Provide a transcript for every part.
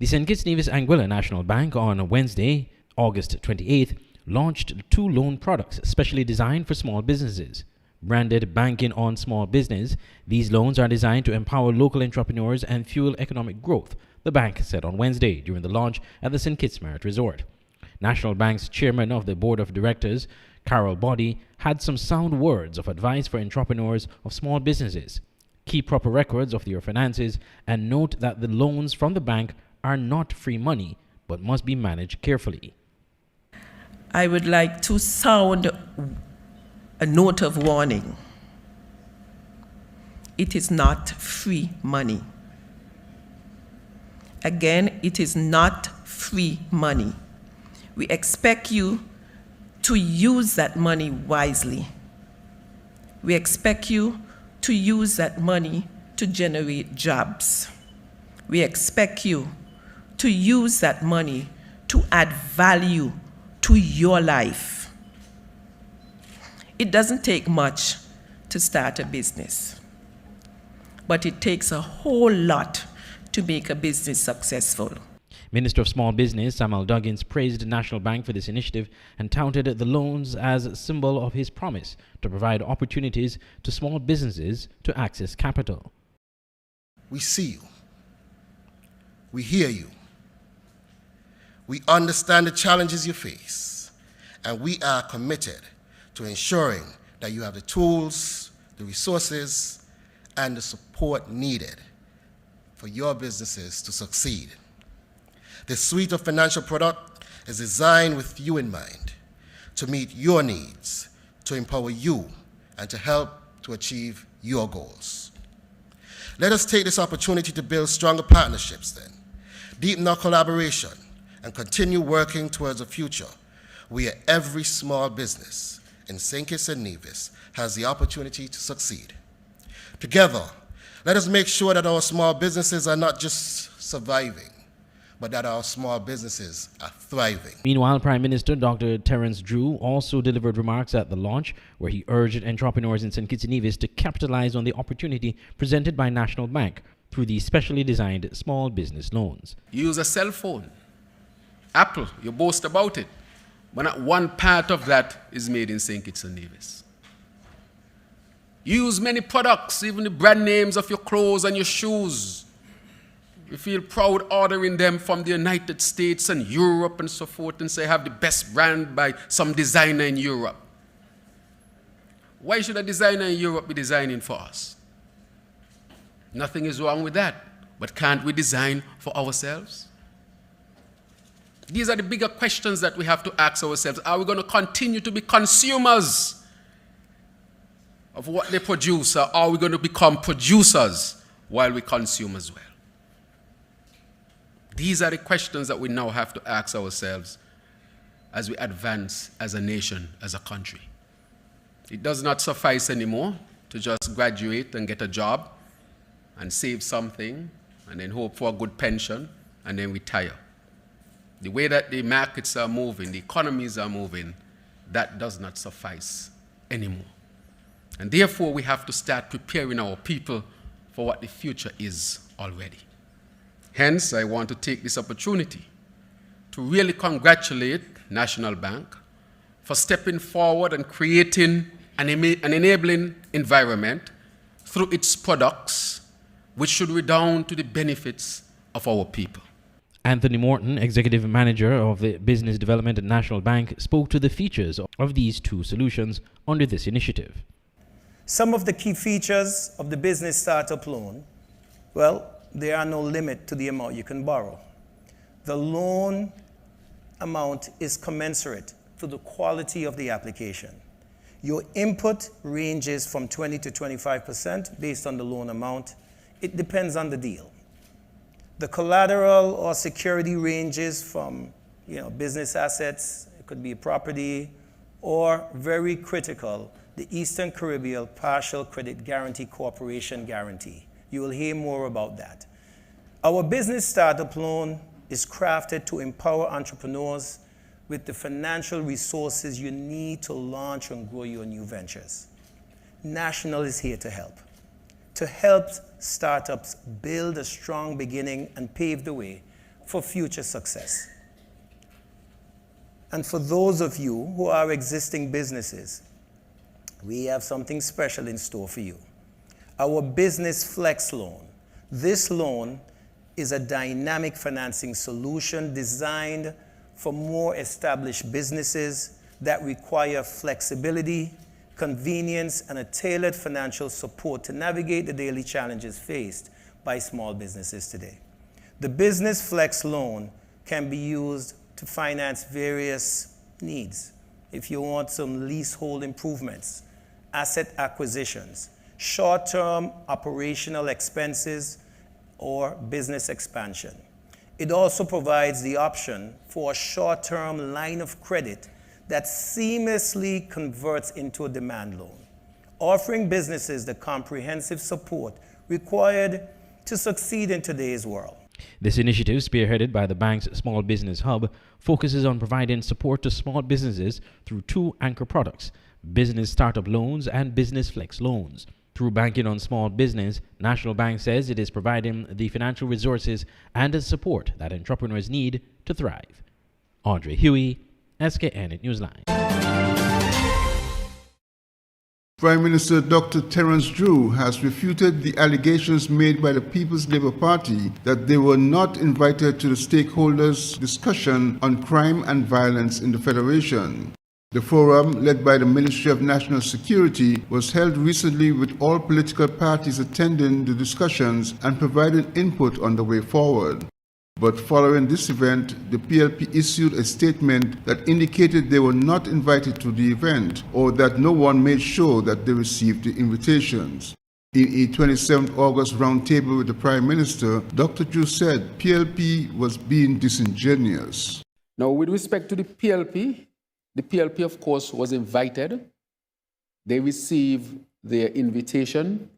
The St. Kitts Nevis Anguilla National Bank on Wednesday, August 28th, launched 2 loan products specially designed for small businesses. Branded Banking on Small Business, these loans are designed to empower local entrepreneurs and fuel economic growth, the bank said on Wednesday during the launch at the St. Kitts Marriott Resort. National Bank's chairman of the board of directors, Carol Boddy, had some sound words of advice for entrepreneurs of small businesses. Keep proper records of your finances and note that the loans from the bank are not free money but must be managed carefully. I would like to sound a note of warning. It is not free money. Again, it is not free money. We expect you to use that money wisely. We expect you to use that money to generate jobs. We expect you to use that money to add value to your life. It doesn't take much to start a business, but it takes a whole lot to make a business successful. Minister of Small Business Samuel Duggins praised the National Bank for this initiative and touted the loans as a symbol of his promise to provide opportunities to small businesses to access capital. We see you. We hear you. We understand the challenges you face, and we are committed to ensuring that you have the tools, the resources, and the support needed for your businesses to succeed. This suite of financial product is designed with you in mind, to meet your needs, to empower you, and to help to achieve your goals. Let us take this opportunity to build stronger partnerships then, deepen our collaboration, and continue working towards a future where every small business in St. Kitts and Nevis has the opportunity to succeed. Together, let us make sure that our small businesses are not just surviving, but that our small businesses are thriving. Meanwhile, Prime Minister Dr. Terence Drew also delivered remarks at the launch where he urged entrepreneurs in St. Kitts and Nevis to capitalize on the opportunity presented by National Bank through the specially designed small business loans. You use a cell phone. Apple, you boast about it. But not one part of that is made in St. Kitts and Nevis. You use many products, even the brand names of your clothes and your shoes. You feel proud ordering them from the United States and Europe and so forth and say, have the best brand by some designer in Europe. Why should a designer in Europe be designing for us? Nothing is wrong with that, but can't we design for ourselves? These are the bigger questions that we have to ask ourselves. Are we going to continue to be consumers of what they produce, or are we going to become producers while we consume as well? These are the questions that we now have to ask ourselves as we advance as a nation, as a country. It does not suffice anymore to just graduate and get a job and save something and then hope for a good pension and then retire. The way that the markets are moving, the economies are moving, that does not suffice anymore. And therefore, we have to start preparing our people for what the future is already. Hence, I want to take this opportunity to really congratulate National Bank for stepping forward and creating an enabling environment through its products, which should redound to the benefits of our people. Anthony Morton, Executive Manager of the Business Development at National Bank, spoke to the features of these 2 solutions under this initiative. Some of the key features of the Business Startup Loan, well, there are no limit to the amount you can borrow. The loan amount is commensurate to the quality of the application. Your input ranges from 20 to 25% based on the loan amount. It depends on the deal. The collateral or security ranges from business assets, it could be a property, or very critical, the Eastern Caribbean Partial Credit Guarantee Corporation Guarantee. You will hear more about that. Our Business Startup Loan is crafted to empower entrepreneurs with the financial resources you need to launch and grow your new ventures. National is here to help startups build a strong beginning and pave the way. for future success. And for those of you who are existing businesses, we have something special in store for you. Our Business Flex Loan. This loan is a dynamic financing solution designed for more established businesses that require flexibility, convenience, and a tailored financial support to navigate the daily challenges faced by small businesses today. The Business Flex Loan can be used to finance various needs. If you want some leasehold improvements, asset acquisitions, short-term operational expenses, or business expansion. It also provides the option for a short-term line of credit that seamlessly converts into a demand loan, offering businesses the comprehensive support required to succeed in today's world. This initiative, spearheaded by the bank's Small Business Hub, focuses on providing support to small businesses through two anchor products: Business Startup Loans and Business Flex Loans. Through Banking on Small Business, National Bank says it is providing the financial resources and the support that entrepreneurs need to thrive. Andre Huey, SKN at Newsline. Prime Minister Dr. Terence Drew has refuted the allegations made by the People's Labour Party that they were not invited to the stakeholders' discussion on crime and violence in the Federation. The forum, led by the Ministry of National Security, was held recently with all political parties attending the discussions and providing input on the way forward. But following this event, the PLP issued a statement that indicated they were not invited to the event or that no one made sure that they received the invitations. In a 27th August roundtable with the Prime Minister, Dr. Drew said PLP was being disingenuous. Now, with respect to the PLP, of course, was invited. They received their invitation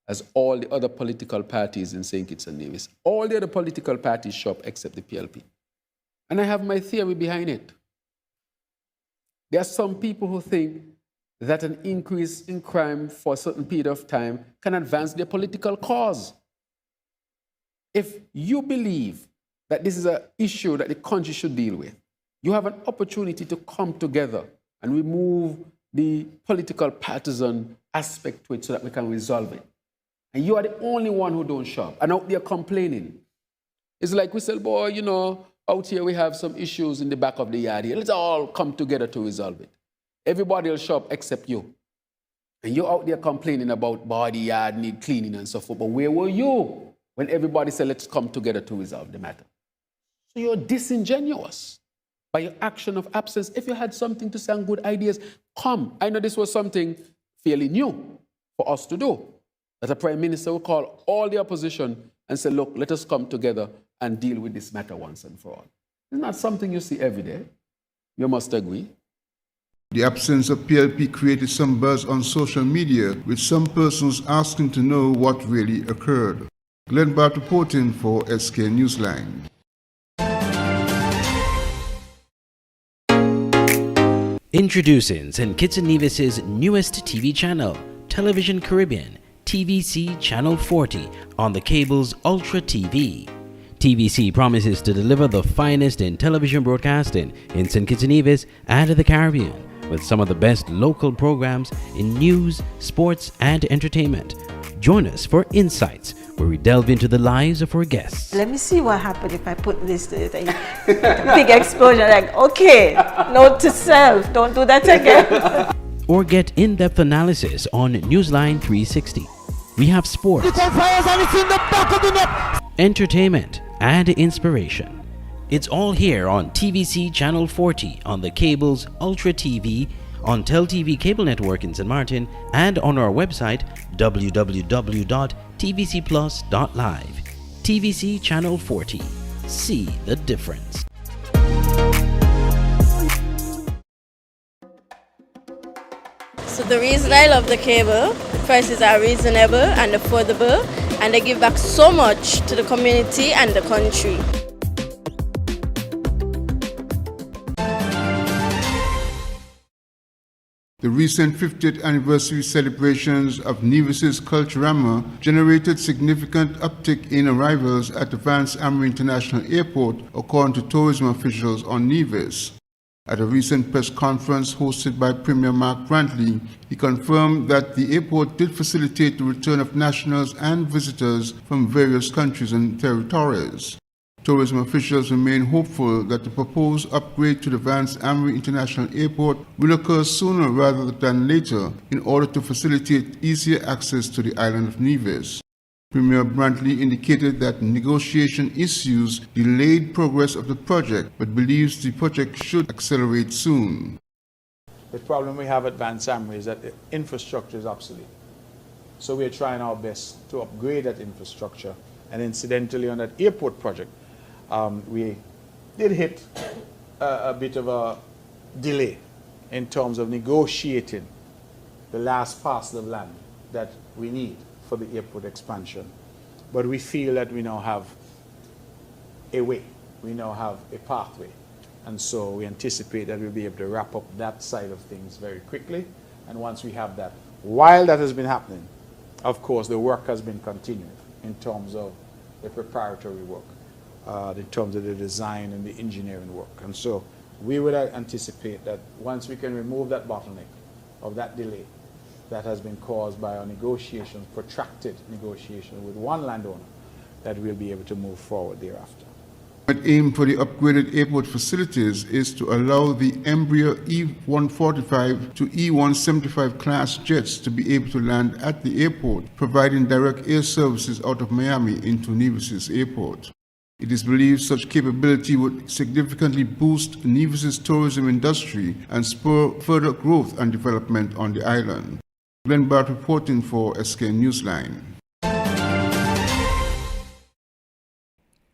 as all the other political parties in St. Kitts and Nevis. All the other political parties show up except the PLP. And I have my theory behind it. There are some people who think that an increase in crime for a certain period of time can advance their political cause. If you believe that this is an issue that the country should deal with, you have an opportunity to come together and remove the political partisan aspect to it so that we can resolve it. And you are the only one who don't show up and out there complaining. It's like we say, boy, you know, out here we have some issues in the back of the yard here. Let's all come together to resolve it. Everybody will show up except you. And you're out there complaining about, boy, the yard need cleaning and so forth. But where were you when everybody said, let's come together to resolve the matter? So you're disingenuous by your action of absence. If you had something to say and good ideas, come. I know this was something fairly new for us to do, that a prime minister will call all the opposition and say, look, let us come together and deal with this matter once and for all. It's not something you see every day. You must agree. The absence of PLP created some buzz on social media, with some persons asking to know what really occurred. Glenn Bart reporting for SK Newsline. Introducing St. Kitts and Nevis's newest TV channel, Television Caribbean, TVC Channel 40, on the cable's Ultra TV. TVC promises to deliver the finest in television broadcasting in St. Kitts and Nevis and the Caribbean, with some of the best local programs in news, sports, and entertainment. Join us for Insights, where we delve into the lives of our guests. Let me see what happened if I put this to it. Big explosion, like, okay, note to self, don't do that again. Or get in-depth analysis on Newsline 360. We have sports, entertainment, and inspiration. It's all here on TVC Channel 40 on the cable's Ultra TV, on TelTV Cable Network in St. Martin, and on our website www.tvcplus.live. TVC Channel 40. See the difference. So the reason I love the cable, the prices are reasonable and affordable, and they give back so much to the community and the country. The recent 50th anniversary celebrations of Nevis's Culturama generated significant uptick in arrivals at the Vance Amory International Airport, according to tourism officials on Nevis. At a recent press conference hosted by Premier Mark Brantley, he confirmed that the airport did facilitate the return of nationals and visitors from various countries and territories. Tourism officials remain hopeful that the proposed upgrade to the Vance Amory International Airport will occur sooner rather than later in order to facilitate easier access to the island of Nevis. Premier Brantley indicated that negotiation issues delayed progress of the project, but believes the project should accelerate soon. The problem we have at Vance Amory is that the infrastructure is obsolete. So we are trying our best to upgrade that infrastructure. And incidentally, on that airport project, we did hit a bit of a delay in terms of negotiating the last parcel of land that we need for the airport expansion. But we feel that we now have a way, we now have a pathway. And so we anticipate that we'll be able to wrap up that side of things very quickly. And once we have that, while that has been happening, of course, the work has been continuing in terms of the preparatory work, in terms of the design and the engineering work. And so we would anticipate that once we can remove that bottleneck of that delay that has been caused by our negotiations, protracted negotiations with one landowner, that we'll be able to move forward thereafter. The aim for the upgraded airport facilities is to allow the Embraer E145 to E175 class jets to be able to land at the airport, providing direct air services out of Miami into Nevis's airport. It is believed such capability would significantly boost Nevis's tourism industry and spur further growth and development on the island. Glenn Bart reporting for SK Newsline.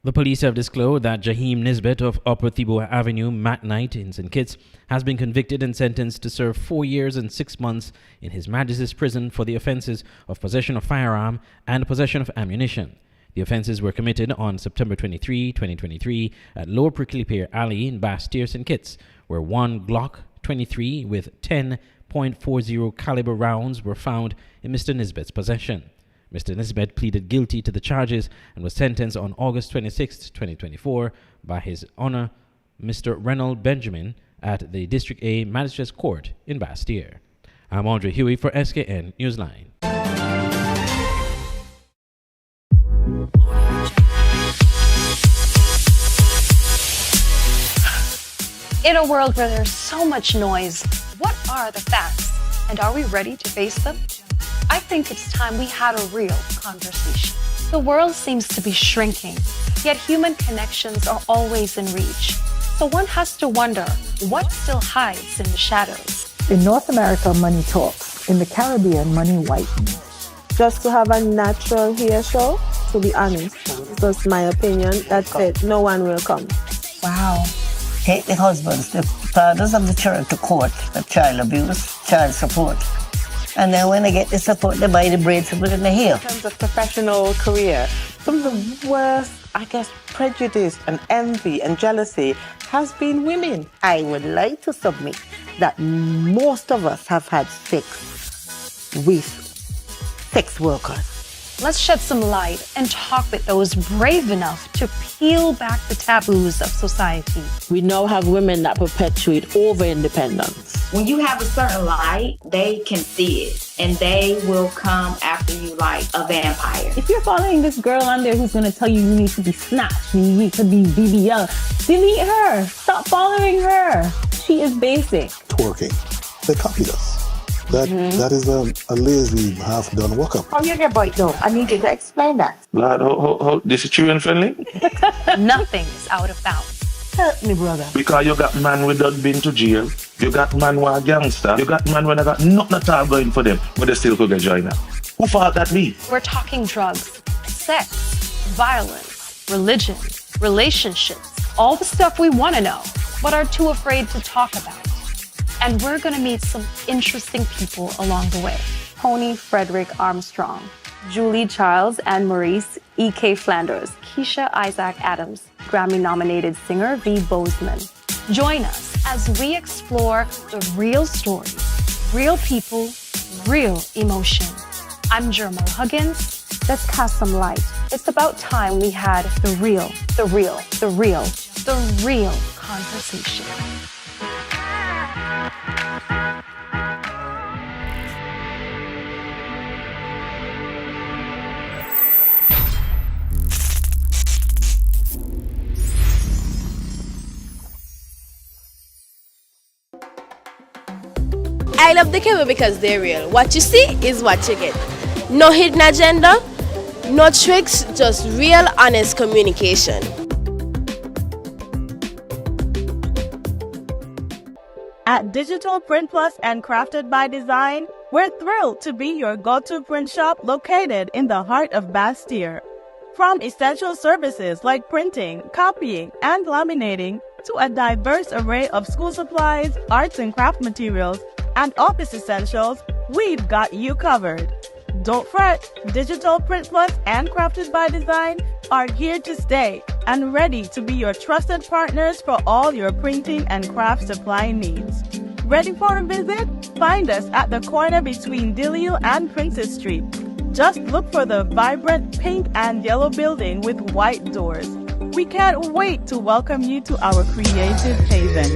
The police have disclosed that Jaheim Nisbet of Upper Thibault Avenue, Matt Knight in St. Kitts, has been convicted and sentenced to serve 4 years and 6 months in His Majesty's prison for the offences of possession of firearm and possession of ammunition. The offences were committed on September 23, 2023 at Lower Prickly Pear Alley in Bastille, St. Kitts, where one Glock 23 with 10.40 caliber rounds were found in Mr. Nisbet's possession. Mr. Nisbet pleaded guilty to the charges and was sentenced on August 26, 2024 by His Honour Mr. Reynold Benjamin at the District A Magistrates Court in Bastille. I'm Andre Huey for SKN Newsline. In a world where there's so much noise, what are the facts? And are we ready to face them? I think it's time we had a real conversation. The world seems to be shrinking, yet human connections are always in reach. So one has to wonder, what still hides in the shadows? In North America, money talks. In the Caribbean, money whitens. Just to have a natural hair show, to be honest. That's my opinion. That's it. No one will come. Wow. Take the husbands, the fathers of the children to court for child abuse, child support. And then when they get the support, they buy the braids to put in the hair. In terms of professional career, some of the worst, prejudice and envy and jealousy has been women. I would like to submit that most of us have had sex with sex workers. Let's shed some light and talk with those brave enough to peel back the taboos of society. We now have women that perpetuate over-independence. When you have a certain light, they can see it, and they will come after you like a vampire. If you're following this girl on there who's going to tell you you need to be snatched, you need to be BBL, delete her. Stop following her. She is basic. Twerking. They copied us. That is a lazy, half-done workup. How you get bite though? I need you to explain that. Lad, this is children friendly? Nothing is out of bounds. Help me, brother. Because you got man without been to jail, you got man who are gangster, you got man when I got nothing at all going for them, but they still could get joined up. Who fault that be? We're talking drugs, sex, violence, religion, relationships, all the stuff we want to know, but are too afraid to talk about. And we're going to meet some interesting people along the way. Tony Frederick Armstrong, Julie Charles and Maurice E.K. Flanders, Keisha Isaac Adams, Grammy-nominated singer V. Bozeman. Join us as we explore the real stories Real people, real emotion. I'm Jermal Huggins. Let's cast some light. It's about time we had the real conversation. I love the cable because they're real. What you see is what you get. No hidden agenda, no tricks, just real, honest communication. At Digital Print Plus and Crafted by Design, we're thrilled to be your go-to print shop located in the heart of Bastille. From essential services like printing, copying, and laminating, to a diverse array of school supplies, arts and craft materials, and office essentials, we've got you covered. Don't fret, Digital Print Plus and Crafted by Design are here to stay and ready to be your trusted partners for all your printing and craft supply needs. Ready for a visit? Find us at the corner between Dillio and Princess Street. Just look for the vibrant pink and yellow building with white doors. We can't wait to welcome you to our creative haven.